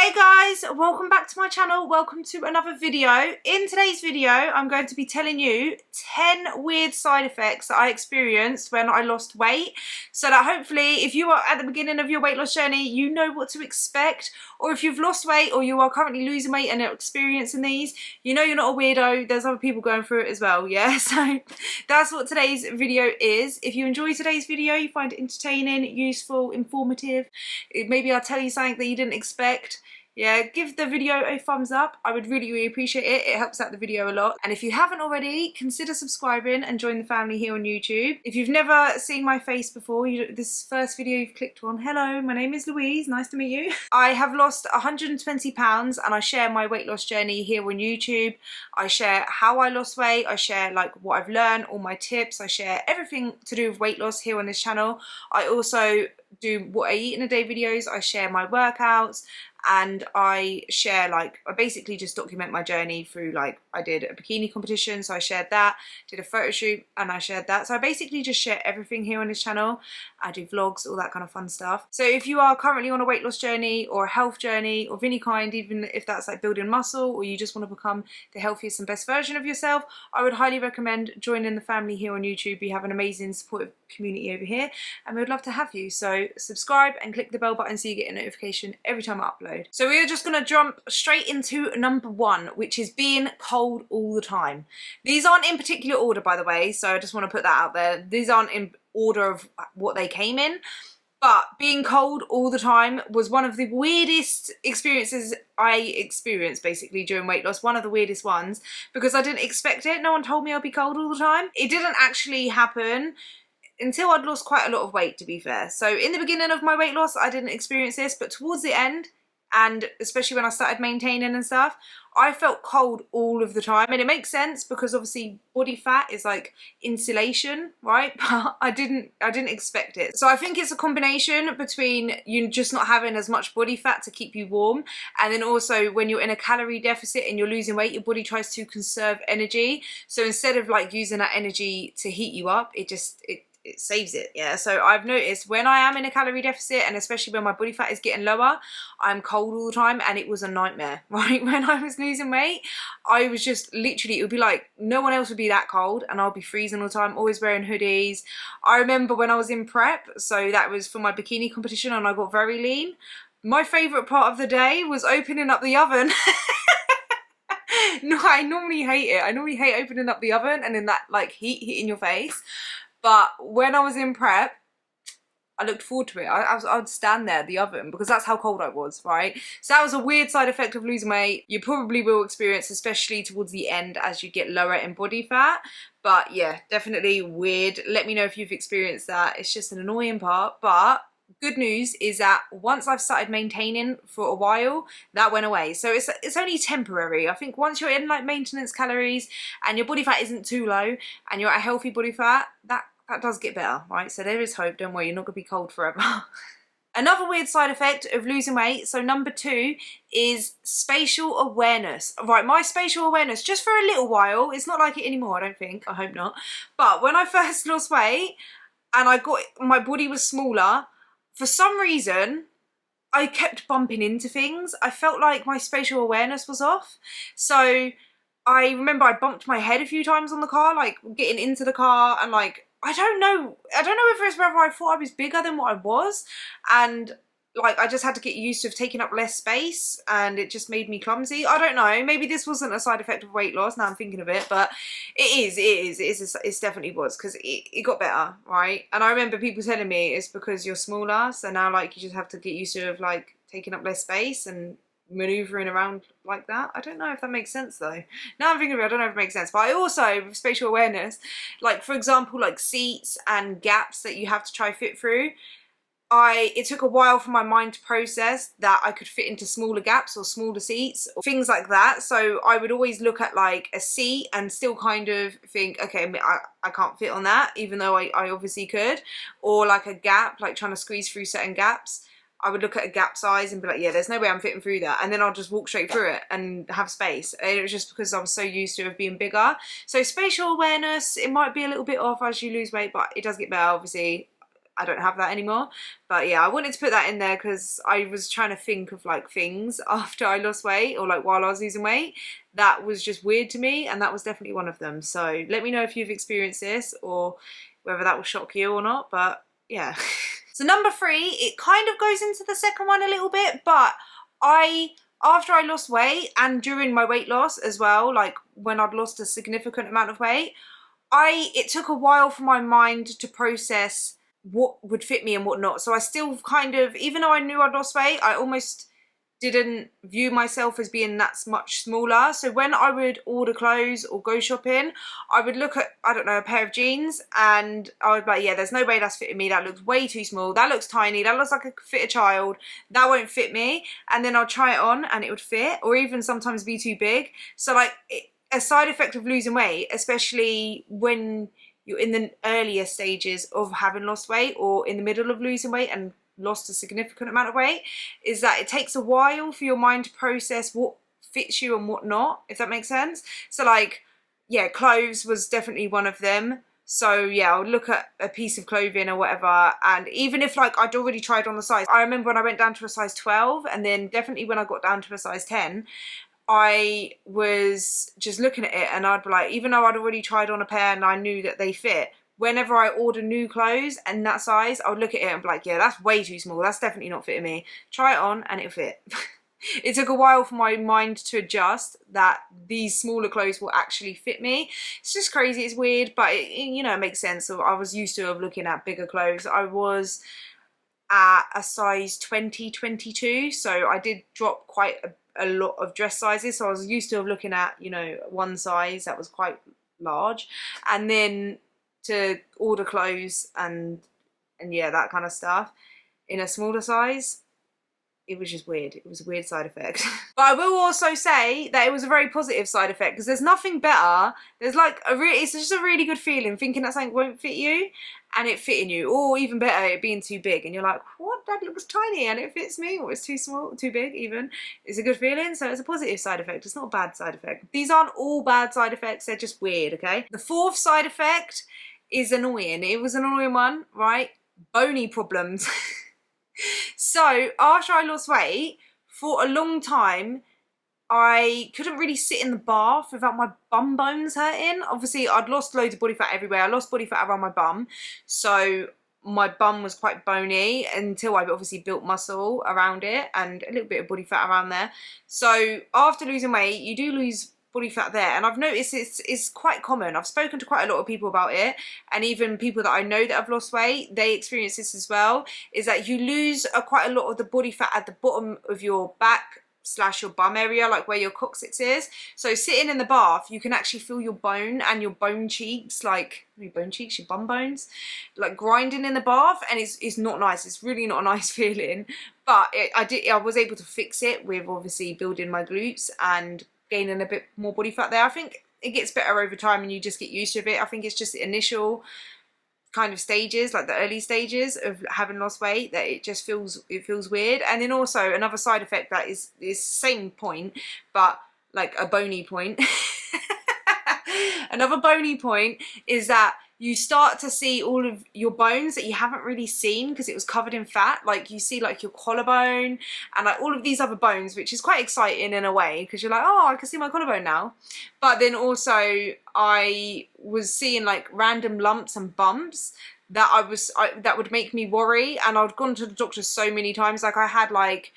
Hey guys, welcome back to my channel. Welcome to another video. In today's video, I'm going to be telling you 10 weird side effects that I experienced when I lost weight, so that hopefully if you are at the beginning of your weight loss journey, you know what to expect. Or if you've lost weight or you are currently losing weight and are experiencing these, you know you're not a weirdo. There's other people going through it as well, yeah? So that's what today's video is. If you enjoy today's video, you find it entertaining, useful, informative, maybe I'll tell you something that you didn't expect, yeah, give the video a thumbs up. I would really appreciate it. It helps out the video a lot. And if you haven't already, consider subscribing and join the family here on YouTube. If you've never seen my face before, this first video you've clicked on, hello, my name is Louise, nice to meet you. I have lost 120 pounds and I share my weight loss journey here on YouTube. I share how I lost weight, I share like what I've learned, all my tips, I share everything to do with weight loss here on this channel. I also do what I eat in a day videos, I share my workouts, and I share, like, I basically just document my journey through, like, I did a bikini competition, so I shared that, did a photo shoot and I shared that. So I basically just share everything here on this channel. I do vlogs, all that kind of fun stuff. So if you are currently on a weight loss journey or a health journey of any kind, even if that's like building muscle or you just want to become the healthiest and best version of yourself, I would highly recommend joining the family here on YouTube. We have an amazing supportive community over here and we would love to have you. So subscribe and click the bell button so you get a notification every time I upload. So we are just going to jump straight into number one, which is being cold all the time. These aren't in particular order, by the way, so I just want to put that out there. These aren't in order of what they came in, but being cold all the time was one of the weirdest experiences I experienced basically during weight loss. One of the weirdest ones, because I didn't expect it. No one told me I'd be cold all the time. It didn't actually happen until I'd lost quite a lot of weight, to be fair. So in the beginning of my weight loss, I didn't experience this, but towards the end, and especially when I started maintaining and stuff, I felt cold all of the time. And it makes sense because obviously body fat is like insulation, right? But I didn't expect it. So I think it's a combination between you just not having as much body fat to keep you warm, and then also when you're in a calorie deficit and you're losing weight, your body tries to conserve energy. So instead of like using that energy to heat you up, it saves it, yeah. So I've noticed when I am in a calorie deficit, and especially when my body fat is getting lower, I'm cold all the time, and it was a nightmare, right? When I was losing weight, I was just literally, it would be like no one else would be that cold, and I'll be freezing all the time, always wearing hoodies. I remember when I was in prep, so that was for my bikini competition, and I got very lean. My favourite part of the day was opening up the oven. No, I normally hate it. I normally hate opening up the oven and then that like heat hitting your face. But when I was in prep, I looked forward to it. I would stand there at the oven because that's how cold I was, right? So that was a weird side effect of losing weight. You probably will experience, especially towards the end as you get lower in body fat. But yeah, definitely weird. Let me know if you've experienced that. It's just an annoying part. But good news is that once I've started maintaining for a while, that went away. So it's only temporary. I think once you're in like maintenance calories and your body fat isn't too low and you're at a healthy body fat, that does get better, right? So there is hope, don't worry, you're not gonna be cold forever. Another weird side effect of losing weight, so number two, is spatial awareness. Right, my spatial awareness, just for a little while, it's not like it anymore, I don't think, I hope not. But when I first lost weight and my body was smaller, for some reason, I kept bumping into things. I felt like my spatial awareness was off. So I remember I bumped my head a few times on the car, like getting into the car, and like, I don't know whether it's whether I thought I was bigger than what I was, and like I just had to get used to taking up less space, and it just made me clumsy. I don't know, maybe this wasn't a side effect of weight loss, now I'm thinking of it, but it definitely was, because it got better, right? And I remember people telling me it's because you're smaller, so now like you just have to get used to like taking up less space and maneuvering around like that. I don't know if that makes sense though. Now I'm thinking of it, I don't know if it makes sense. But I also, with spatial awareness, like for example, like seats and gaps that you have to try fit through, it took a while for my mind to process that I could fit into smaller gaps or smaller seats or things like that. So I would always look at like a seat and still kind of think, okay, I can't fit on that, even though I obviously could. Or like a gap, like trying to squeeze through certain gaps. I would look at a gap size and be like, yeah, there's no way I'm fitting through that. And then I'll just walk straight through it and have space. And it was just because I was so used to it being bigger. So spatial awareness, it might be a little bit off as you lose weight, but it does get better, obviously. I don't have that anymore. But yeah, I wanted to put that in there because I was trying to think of like things after I lost weight, or like while I was losing weight, that was just weird to me, and that was definitely one of them. So let me know if you've experienced this or whether that will shock you or not. But yeah. So number 3, it kind of goes into the second one a little bit, but after I lost weight and during my weight loss as well, like when I'd lost a significant amount of weight, it took a while for my mind to process what would fit me and what not. So I still kind of, even though I knew I'd lost weight, I almost didn't view myself as being that much smaller. So when I would order clothes or go shopping, I would look at, I don't know, a pair of jeans, and I would be like, yeah, there's no way that's fitting me. That looks way too small. That looks tiny. That looks like it could fit a child. That won't fit me. And then I'll try it on and it would fit, or even sometimes be too big. So like a side effect of losing weight, especially when you're in the earlier stages of having lost weight or in the middle of losing weight and lost a significant amount of weight, is that it takes a while for your mind to process what fits you and what not, if that makes sense. So like, yeah, clothes was definitely one of them. So yeah, I would look at a piece of clothing or whatever, and even if like I'd already tried on the size, I remember when I went down to a size 12, and then definitely when I got down to a size 10, I was just looking at it and I'd be like, even though I'd already tried on a pair and I knew that they fit, whenever I order new clothes and that size, I would look at it and be like, yeah, that's way too small. That's definitely not fitting me. Try it on and it'll fit. It took a while for my mind to adjust that these smaller clothes will actually fit me. It's just crazy. It's weird, but you know, it makes sense. So I was used to looking at bigger clothes. I was at a size 20, 22. So I did drop quite a lot of dress sizes. So I was used to looking at, you know, one size that was quite large. And then to order clothes and yeah, that kind of stuff in a smaller size, it was just weird. It was a weird side effect. But I will also say that it was a very positive side effect, because there's nothing better. There's like it's just a really good feeling thinking that something won't fit you and it fitting you, or even better, it being too big and you're like, what, that looks tiny and it fits me, or it's too small, too big even. It's a good feeling. So it's a positive side effect. It's not a bad side effect. These aren't all bad side effects. They're just weird, okay? The 4th side effect is annoying. It was an annoying one, right? Boney problems. So after I lost weight, for a long time, I couldn't really sit in the bath without my bum bones hurting. Obviously, I'd lost loads of body fat everywhere. I lost body fat around my bum. So my bum was quite bony until I obviously built muscle around it and a little bit of body fat around there. So after losing weight, you do lose body fat there, and I've noticed it's quite common. I've spoken to quite a lot of people about it, and even people that I know that have lost weight, they experience this as well, is that you lose quite a lot of the body fat at the bottom of your back / your bum area, like where your coccyx is. So sitting in the bath, you can actually feel your bone and your bone cheeks, like your bum bones, like grinding in the bath, and it's not nice. It's really not a nice feeling. But I was able to fix it with obviously building my glutes and gaining a bit more body fat there. I think it gets better over time and you just get used to it. I think it's just the initial kind of stages, like the early stages of having lost weight, that it just feels weird. And then also another side effect that is the same point, but like a bony point. Another bony point is that you start to see all of your bones that you haven't really seen because it was covered in fat. Like you see like your collarbone and like all of these other bones, which is quite exciting in a way because you're like, oh, I can see my collarbone now. But then also I was seeing like random lumps and bumps that that would make me worry. And I'd gone to the doctor so many times. Like I had like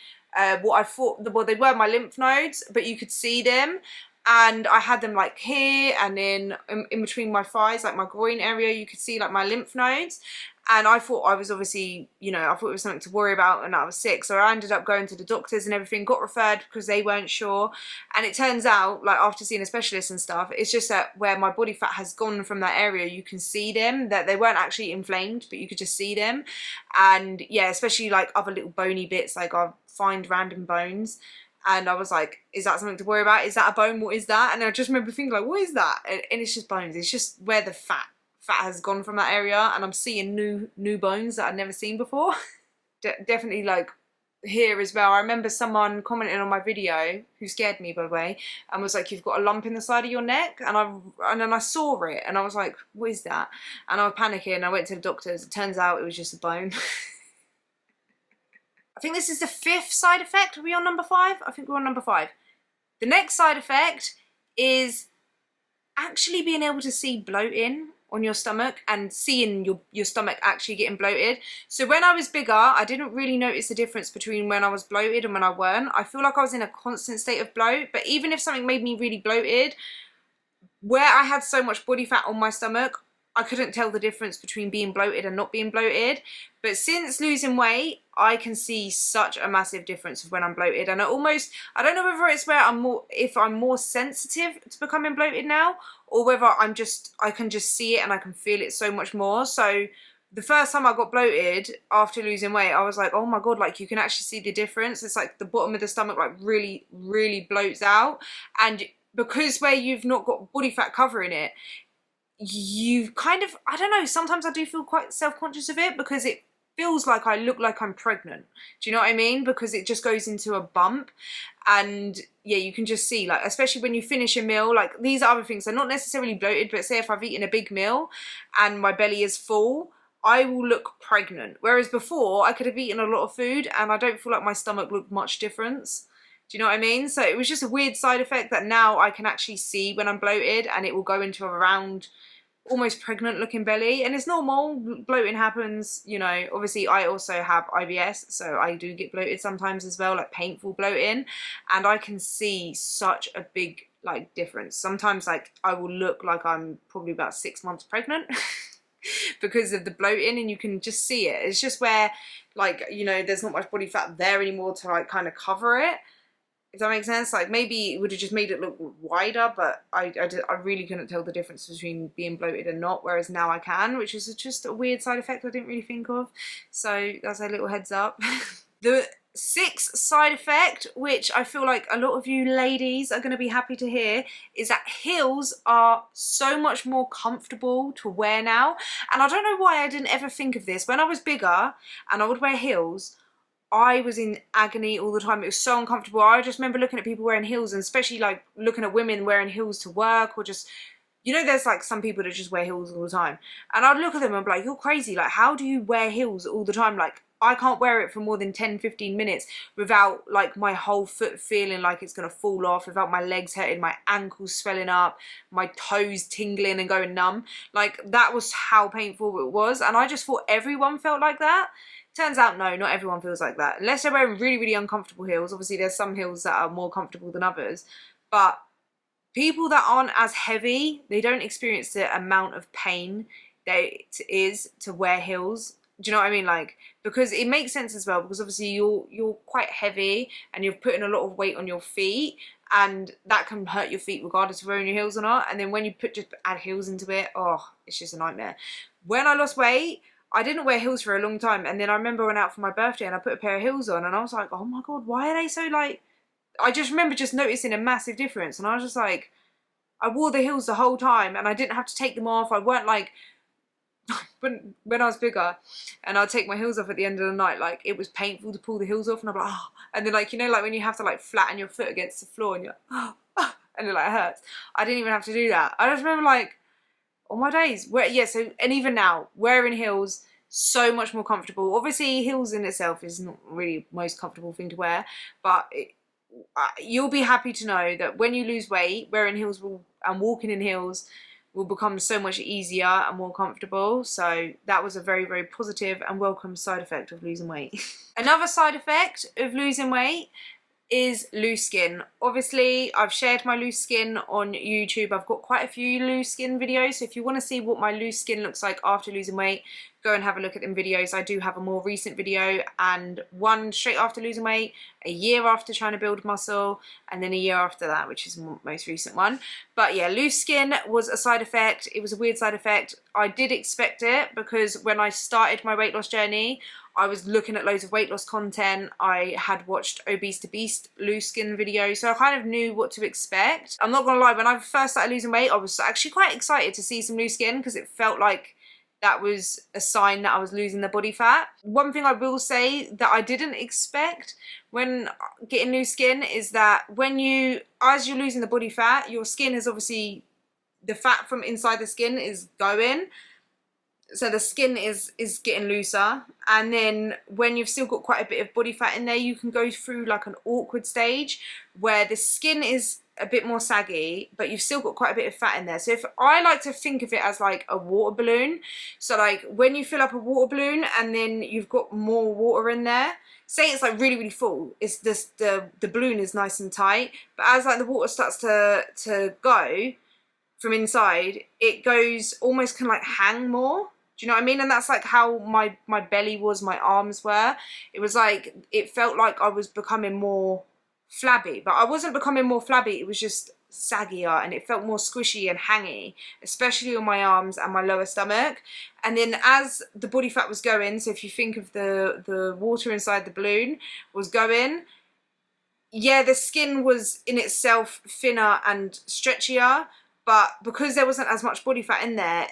what I thought, well, they were my lymph nodes, but you could see them. And I had them like here and then in between my thighs, like my groin area, you could see like my lymph nodes. And I thought I was obviously, you know, I thought it was something to worry about and I was sick. So I ended up going to the doctors and everything, got referred because they weren't sure. And it turns out, like after seeing a specialist and stuff, it's just that where my body fat has gone from that area, you can see them, that they weren't actually inflamed, but you could just see them. And yeah, especially like other little bony bits, like I'll find random bones. And I was like, is that something to worry about? Is that a bone? What is that? And I just remember thinking like, what is that? And it's just bones. It's just where the fat has gone from that area. And I'm seeing new bones that I'd never seen before. Definitely like here as well. I remember someone commenting on my video, who scared me by the way, and was like, you've got a lump in the side of your neck, and then I saw it and I was like, what is that? And I was panicking. I went to the doctors. It turns out it was just a bone. I think this is the 5th side effect. Are we on number 5? I think we're on number 5. The next side effect is actually being able to see bloating on your stomach and seeing your stomach actually getting bloated. So when I was bigger, I didn't really notice the difference between when I was bloated and when I weren't. I feel like I was in a constant state of bloat, but even if something made me really bloated, where I had so much body fat on my stomach, I couldn't tell the difference between being bloated and not being bloated. But since losing weight, I can see such a massive difference when I'm bloated. And I don't know whether it's where if I'm more sensitive to becoming bloated now, or whether I can just see it and I can feel it so much more. So the first time I got bloated after losing weight, I was like, oh my God, like you can actually see the difference. It's like the bottom of the stomach like really, really bloats out. And because where you've not got body fat covering it, you kind of, I don't know, sometimes I do feel quite self-conscious of it because it feels like I look like I'm pregnant. Do you know what I mean? Because it just goes into a bump. And yeah, you can just see, like, especially when you finish a meal, like these are other things. They're not necessarily bloated, but say if I've eaten a big meal and my belly is full, I will look pregnant. Whereas before I could have eaten a lot of food and I don't feel like my stomach looked much difference. Do you know what I mean? So it was just a weird side effect that now I can actually see when I'm bloated, and it will go into a round, almost pregnant looking belly. And it's normal. Bloating happens, you know. Obviously I also have IBS, so I do get bloated sometimes as well, like painful bloating, and I can see such a big like difference. Sometimes like I will look like I'm probably about 6 months pregnant because of the bloating, and you can just see it. It's just where, like, you know, there's not much body fat there anymore to like kind of cover it. If that makes sense, like maybe it would have just made it look wider, but I really couldn't tell the difference between being bloated and not, whereas now I can, which is just a weird side effect I didn't really think of. So that's a little heads up. The 6th side effect, which I feel like a lot of you ladies are going to be happy to hear, is that heels are so much more comfortable to wear now. And I don't know why I didn't ever think of this. When I was bigger and I would wear heels, I was in agony all the time. It was so uncomfortable. I just remember looking at people wearing heels, and especially like looking at women wearing heels to work, or just, you know, there's like some people that just wear heels all the time. And I'd look at them and be like, you're crazy. Like, how do you wear heels all the time? Like, I can't wear it for more than 10-15 minutes without like my whole foot feeling like it's going to fall off, without my legs hurting, my ankles swelling up, my toes tingling and going numb. Like, that was how painful it was. And I just thought everyone felt like that. Turns out, no, not everyone feels like that. Unless they're wearing really, really uncomfortable heels. Obviously, there's some heels that are more comfortable than others. But people that aren't as heavy, they don't experience the amount of pain that it is to wear heels. Do you know what I mean? Like, because it makes sense as well, because obviously you're quite heavy and you're putting a lot of weight on your feet, and that can hurt your feet regardless of wearing your heels or not. And then when you just add heels into it, oh, it's just a nightmare. When I lost weight, I didn't wear heels for a long time, and then I remember I went out for my birthday and I put a pair of heels on, and I was like, oh my God, why are they so like, I just remember just noticing a massive difference, and I was just like, I wore the heels the whole time and I didn't have to take them off. I weren't like, when I was bigger and I'd take my heels off at the end of the night, like it was painful to pull the heels off, and I'm like, oh, and then like, you know, like when you have to like flatten your foot against the floor and you're like, oh, and it like hurts. I didn't even have to do that. I just remember like, on my days where, yeah, so, and even now wearing heels, so much more comfortable. Obviously heels in itself is not really the most comfortable thing to wear, but you'll be happy to know that when you lose weight, wearing heels and walking in heels will become so much easier and more comfortable. So that was a very, very positive and welcome side effect of losing weight. Another side effect of losing weight is loose skin. Obviously, I've shared my loose skin on YouTube. I've got quite a few loose skin videos, so if you want to see what my loose skin looks like after losing weight, go and have a look at them videos. I do have a more recent video, and one straight after losing weight, a year after trying to build muscle, and then a year after that, which is the most recent one. But yeah, loose skin was a side effect. It was a weird side effect. I did expect it, because when I started my weight loss journey, I was looking at loads of weight loss content. I had watched Obese to Beast loose skin videos, so I kind of knew what to expect. I'm not gonna lie, when I first started losing weight, I was actually quite excited to see some loose skin, because it felt like that was a sign that I was losing the body fat. One thing I will say that I didn't expect when getting new skin is that as you're losing the body fat, your skin is obviously, the fat from inside the skin is going. So the skin is getting looser, and then when you've still got quite a bit of body fat in there, you can go through like an awkward stage where the skin is a bit more saggy, but you've still got quite a bit of fat in there. So if I like to think of it as like a water balloon, so like when you fill up a water balloon and then you've got more water in there, say it's like really full, it's just the balloon is nice and tight, but as like the water starts to go from inside, it goes almost kind of like hang more. Do you know what I mean? And that's like how my belly was, my arms were. It was like, it felt like I was becoming more flabby, but I wasn't becoming more flabby, it was just saggier, and it felt more squishy and hangy, especially on my arms and my lower stomach. And then as the body fat was going, so if you think of the water inside the balloon was going, yeah, the skin was in itself thinner and stretchier, but because there wasn't as much body fat in there,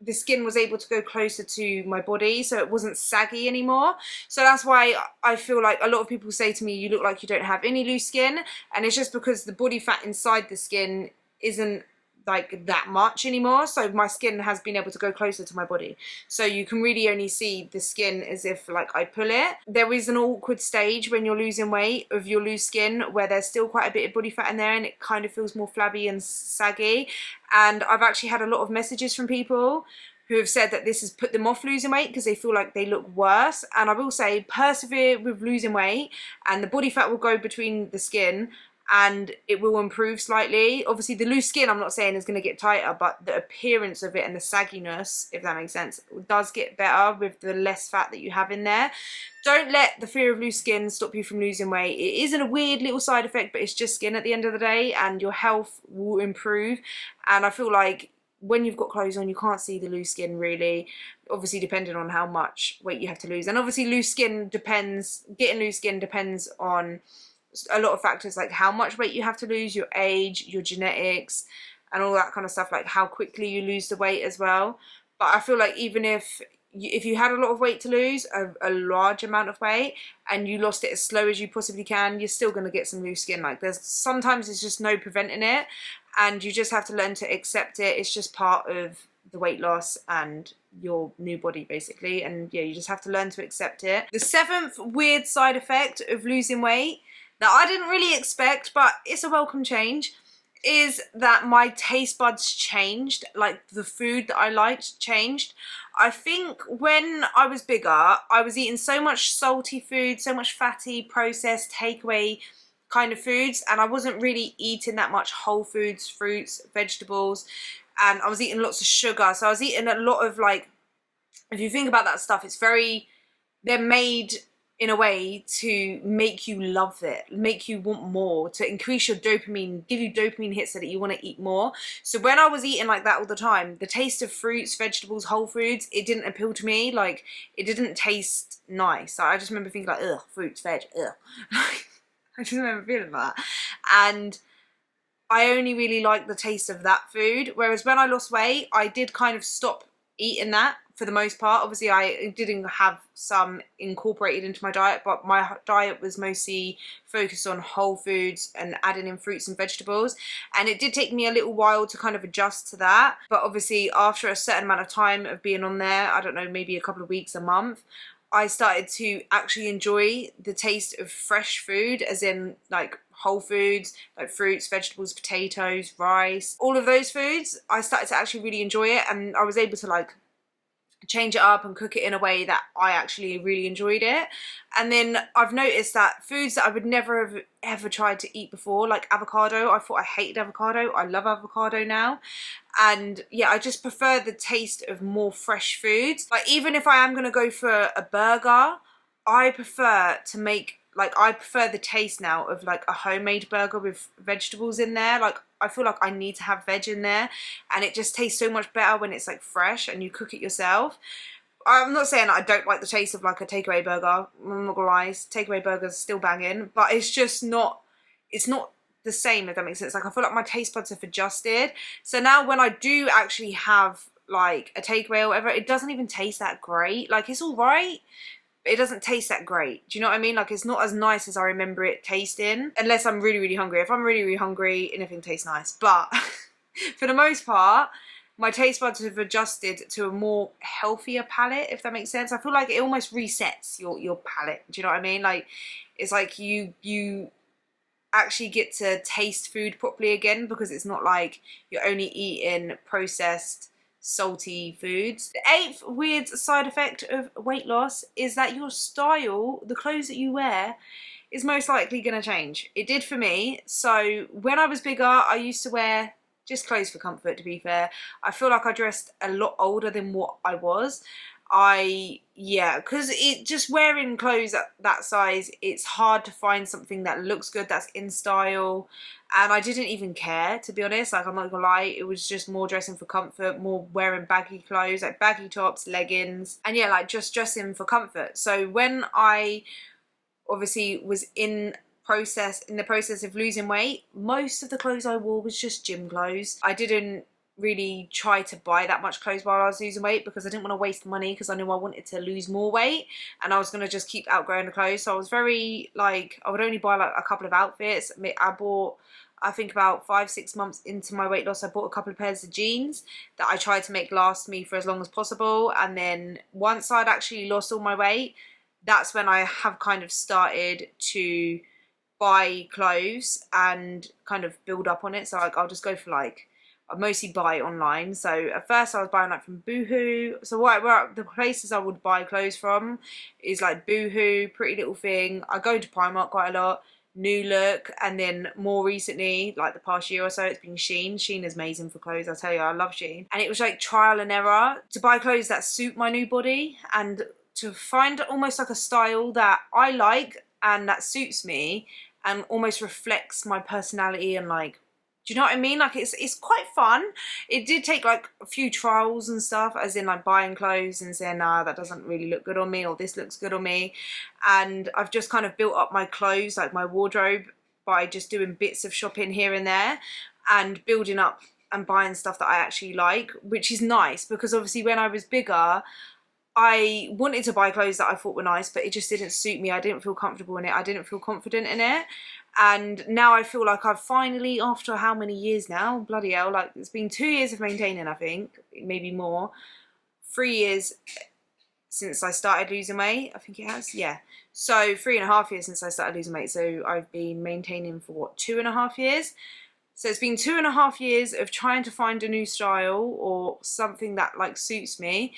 the skin was able to go closer to my body, so it wasn't saggy anymore. So that's why I feel like a lot of people say to me, you look like you don't have any loose skin, and it's just because the body fat inside the skin isn't like that much anymore, so my skin has been able to go closer to my body, so you can really only see the skin as if like I pull it. There is an awkward stage when you're losing weight of your loose skin where there's still quite a bit of body fat in there and it kind of feels more flabby and saggy, and I've actually had a lot of messages from people who have said that this has put them off losing weight because they feel like they look worse. And I will say, persevere with losing weight and the body fat will go between the skin and it will improve slightly. Obviously the loose skin, I'm not saying is going to get tighter, but the appearance of it and the sagginess, if that makes sense, does get better with the less fat that you have in there. Don't let the fear of loose skin stop you from losing weight. It isn't a weird little side effect, but it's just skin at the end of the day, and your health will improve. And I feel like when you've got clothes on, you can't see the loose skin really, obviously depending on how much weight you have to lose. And obviously getting loose skin depends on a lot of factors, like how much weight you have to lose, your age, your genetics, and all that kind of stuff, like how quickly you lose the weight as well. But I feel like even if you had a lot of weight to lose, a large amount of weight, and you lost it as slow as you possibly can, you're still going to get some loose skin. Like sometimes there's just no preventing it, and you just have to learn to accept it. It's just part of the weight loss and your new body basically, and yeah, you just have to learn to accept it. The 7th weird side effect of losing weight that I didn't really expect, but it's a welcome change, is that my taste buds changed. Like the food that I liked changed. I think when I was bigger, I was eating so much salty food, so much fatty, processed, takeaway kind of foods, and I wasn't really eating that much whole foods, fruits, vegetables, and I was eating lots of sugar. So I was eating a lot of, like, if you think about that stuff, they're made in a way to make you love it, make you want more, to increase your dopamine, give you dopamine hits so that you want to eat more. So when I was eating like that all the time, the taste of fruits, vegetables, whole foods, it didn't appeal to me. Like, it didn't taste nice. I just remember thinking like, ugh, fruits, veg, ugh. I just remember feeling that. And I only really liked the taste of that food. Whereas when I lost weight, I did kind of stop eating that for the most part. Obviously I didn't have some incorporated into my diet, but my diet was mostly focused on whole foods and adding in fruits and vegetables, and it did take me a little while to kind of adjust to that. But obviously after a certain amount of time of being on there, I don't know, maybe a couple of weeks, a month, I started to actually enjoy the taste of fresh food, as in like whole foods, like fruits, vegetables, potatoes, rice, all of those foods. I started to actually really enjoy it, and I was able to like change it up and cook it in a way that I actually really enjoyed it. And then I've noticed that foods that I would never have ever tried to eat before, like avocado, I thought I hated avocado. I love avocado now. And yeah, I just prefer the taste of more fresh foods. Like even if I am going to go for a burger, I prefer the taste now of like a homemade burger with vegetables in there. Like I feel like I need to have veg in there, and it just tastes so much better when it's like fresh and you cook it yourself. I'm not saying that I don't like the taste of like a takeaway burger. I'm not gonna lie, takeaway burgers still banging, but it's just not, it's not the same, if that makes sense. Like I feel like my taste buds have adjusted. So now when I do actually have like a takeaway or whatever, it doesn't even taste that great. Like, it's all right, but it doesn't taste that great. Do you know what I mean? Like, it's not as nice as I remember it tasting, unless I'm really, really hungry. If I'm really, really hungry, anything tastes nice. But for the most part, my taste buds have adjusted to a more healthier palate, if that makes sense. I feel like it almost resets your palate. Do you know what I mean? Like, it's like you actually get to taste food properly again, because it's not like you're only eating processed salty foods. The 8th weird side effect of weight loss is that your style, the clothes that you wear, is most likely going to change. It did for me. So when I was bigger, I used to wear just clothes for comfort, to be fair. I feel like I dressed a lot older than what I was. Because it just wearing clothes at that size, it's hard to find something that looks good, that's in style. And I didn't even care, to be honest. Like, I'm not gonna lie, it was just more dressing for comfort, more wearing baggy clothes, like baggy tops, leggings, and yeah, like just dressing for comfort. So when I obviously was in the process of losing weight, most of the clothes I wore was just gym clothes. I didn't really try to buy that much clothes while I was losing weight, because I didn't want to waste money, because I knew I wanted to lose more weight and I was going to just keep outgrowing the clothes. So I was very, like, I would only buy like a couple of outfits. I bought, I think about 5-6 months into my weight loss, I bought a couple of pairs of jeans that I tried to make last me for as long as possible. And then once I'd actually lost all my weight, that's when I have kind of started to buy clothes and kind of build up on it. So like, I'll just go for like, I mostly buy online. So at first I was buying like from Boohoo. So the places I would buy clothes from is like Boohoo, Pretty Little Thing. I go to Primark quite a lot, New Look, and then more recently, like the past year or so, it's been Shein. Shein is amazing for clothes, I tell you, I love Shein. And it was like trial and error to buy clothes that suit my new body and to find almost like a style that I like and that suits me and almost reflects my personality and like, do you know what I mean? Like, it's quite fun. It did take like a few trials and stuff, as in like buying clothes and saying, nah, that doesn't really look good on me, or this looks good on me. And I've just kind of built up my clothes, like my wardrobe, by just doing bits of shopping here and there and building up and buying stuff that I actually like, which is nice, because obviously when I was bigger, I wanted to buy clothes that I thought were nice, but it just didn't suit me. I didn't feel comfortable in it. I didn't feel confident in it. And now I feel like I've finally, after how many years now, bloody hell, like it's been 2 years of maintaining, I think, maybe more, 3 years since I started losing weight, I think it has, yeah. So 3.5 years since I started losing weight. So I've been maintaining for what, 2.5 years? So it's been 2.5 years of trying to find a new style or something that like suits me.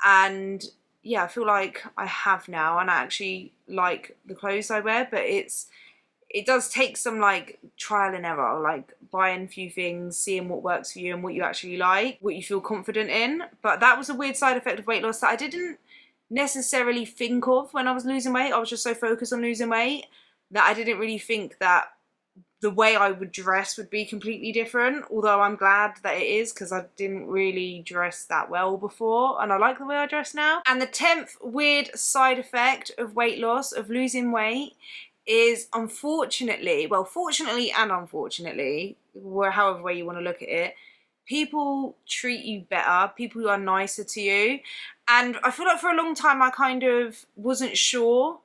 And yeah, I feel like I have now, and I actually like the clothes I wear, but it does take some like trial and error, like buying a few things, seeing what works for you and what you actually like, what you feel confident in. But that was a weird side effect of weight loss that I didn't necessarily think of when I was losing weight. I was just so focused on losing weight that I didn't really think that the way I would dress would be completely different, although I'm glad that it is, because I didn't really dress that well before and I like the way I dress now. And the 10th weird side effect of weight loss, of losing weight, is unfortunately, well, fortunately and unfortunately, however way you want to look at it, people treat you better, people are nicer to you. And I feel like for a long time I kind of wasn't sure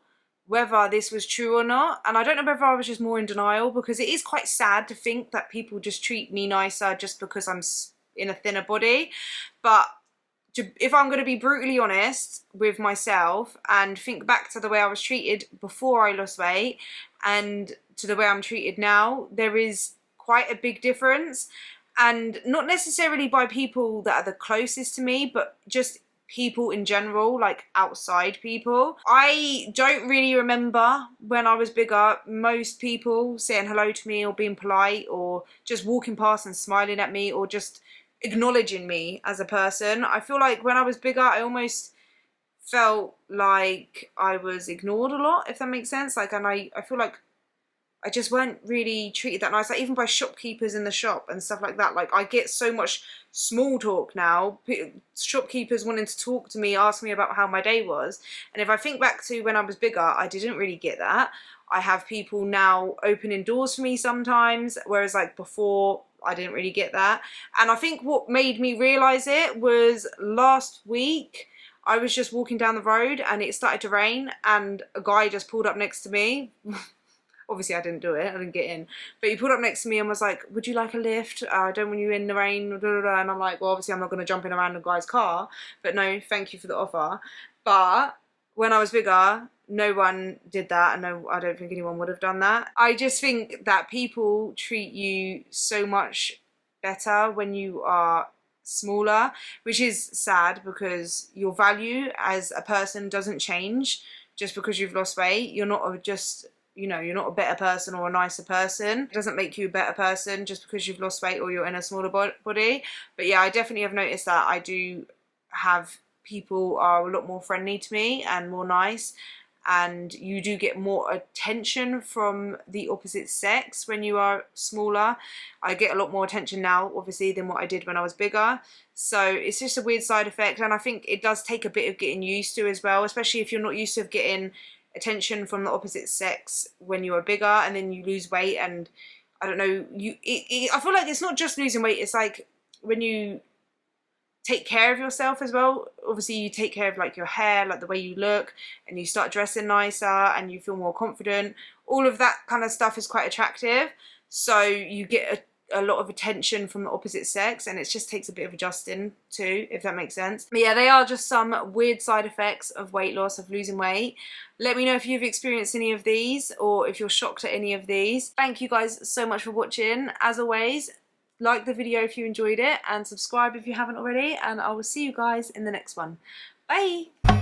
whether this was true or not, and I don't know whether I was just more in denial, because it is quite sad to think that people just treat me nicer just because I'm in a thinner body. But if I'm going to be brutally honest with myself and think back to the way I was treated before I lost weight and to the way I'm treated now, there is quite a big difference. And not necessarily by people that are the closest to me, but just people in general, like outside people. I don't really remember when I was bigger most people saying hello to me or being polite or just walking past and smiling at me or just acknowledging me as a person. I feel like when I was bigger I almost felt like I was ignored a lot, if that makes sense. Like, and I feel like I just weren't really treated that nice, like even by shopkeepers in the shop and stuff like that. Like, I get so much small talk now, shopkeepers wanting to talk to me, ask me about how my day was. And if I think back to when I was bigger, I didn't really get that. I have people now opening doors for me sometimes, whereas like before, I didn't really get that. And I think what made me realise it was last week I was just walking down the road and it started to rain and a guy just pulled up next to me. Obviously I didn't do it, I didn't get in, but he pulled up next to me and was like, would you like a lift? I don't want you in the rain, blah, blah, blah. And I'm like, well, obviously I'm not going to jump in around a guy's car, but no, thank you for the offer. But when I was bigger, no one did that, and no, I don't think anyone would have done that. I just think that people treat you so much better when you are smaller, which is sad because your value as a person doesn't change just because you've lost weight. You're not just, you know, you're not a better person or a nicer person. It doesn't make you a better person just because you've lost weight or you're in a smaller body. But yeah, I definitely have noticed that I do have people are a lot more friendly to me and more nice, and you do get more attention from the opposite sex when you are smaller. I get a lot more attention now, obviously, than what I did when I was bigger. So it's just a weird side effect, and I think it does take a bit of getting used to as well, especially if you're not used to getting attention from the opposite sex when you are bigger, and then you lose weight, and I don't know, I feel like it's not just losing weight, it's like when you take care of yourself as well. Obviously you take care of like your hair, like the way you look, and you start dressing nicer and you feel more confident. All of that kind of stuff is quite attractive, so you get a lot of attention from the opposite sex, and it just takes a bit of adjusting too, if that makes sense. But yeah, they are just some weird side effects of weight loss, of losing weight. Let me know if you've experienced any of these or if you're shocked at any of these. Thank you guys so much for watching. As always, like the video if you enjoyed it and subscribe if you haven't already, and I will see you guys in the next one. Bye!